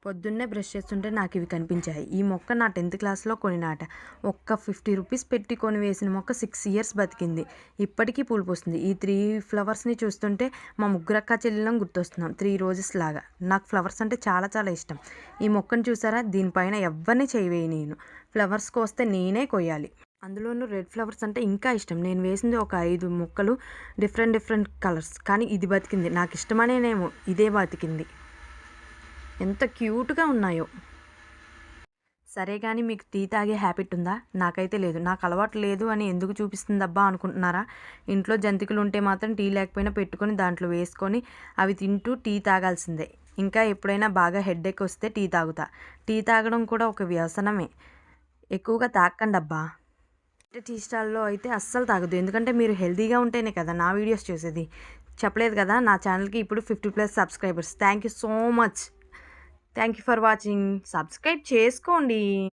పొద్దున్నే బ్రష్ చేస్తుంటే నాకు ఇవి కనిపించాయి. ఈ మొక్క నా 10th క్లాస్‌లో కొనినాట. ఒక్క 50 రూపీస్ పెట్టి కొని వేసిన మొక్క 6 ఇయర్స్ బతికింది. ఇప్పటికీ పూలు పూస్తుంది. ఈ 3 ఫ్లవర్స్‌ని చూస్తుంటే మా ముగ్గురక్క చెల్లెళ్ళం గుర్తొస్తున్నాం. 3 రోజెస్ లాగా. నాకు ఫ్లవర్స్ అంటే చాలా చాలా ఇష్టం. ఈ మొక్కను చూసారా? దీనిపైన ఎవ్వరిని చేయవేయనీయను. ఫ్లవర్స్ కోస్తే నేనే కొయ్యాలి. అందులోనూ రెడ్ ఫ్లవర్స్ అంటే ఇంకా ఇష్టం. నేను వేసింది ఒక 5 మొక్కలు డిఫరెంట్ కలర్స్. కానీ ఇది బతికింది. నాకు ఇష్టమనేనేమో ఇదే బతికింది. ఎంత క్యూట్‌గా ఉన్నాయో. సరే గానీ మీకు టీ తాగే హ్యాబిట్ ఉందా? నాకైతే లేదు. నాకు అలవాటు లేదు అని ఎందుకు చూపిస్తుందబ్బా అనుకుంటున్నారా? ఇంట్లో జంతికలు ఉంటే మాత్రం టీ లేకపోయినా పెట్టుకొని దాంట్లో వేసుకొని అవి తింటూ టీ తాగాల్సిందే. ఇంకా ఎప్పుడైనా బాగా హెడ్‌ఏక్ వస్తే టీ తాగుతా. టీ తాగడం కూడా ఒక వ్యసనమే. ఎక్కువగా తాగకండబ్బా! టీ స్టాల్‌లో అయితే అస్సలు తాగొద్దు. ఎందుకంటే మీరు హెల్తీగా ఉంటేనే కదా నా వీడియోస్ చూసేది. చెప్పలేదు కదా! నా ఛానల్‌కి ఇప్పుడు 50+ subscribers. Thank you so much. Thank you for watching. Subscribe చేసుకోండి.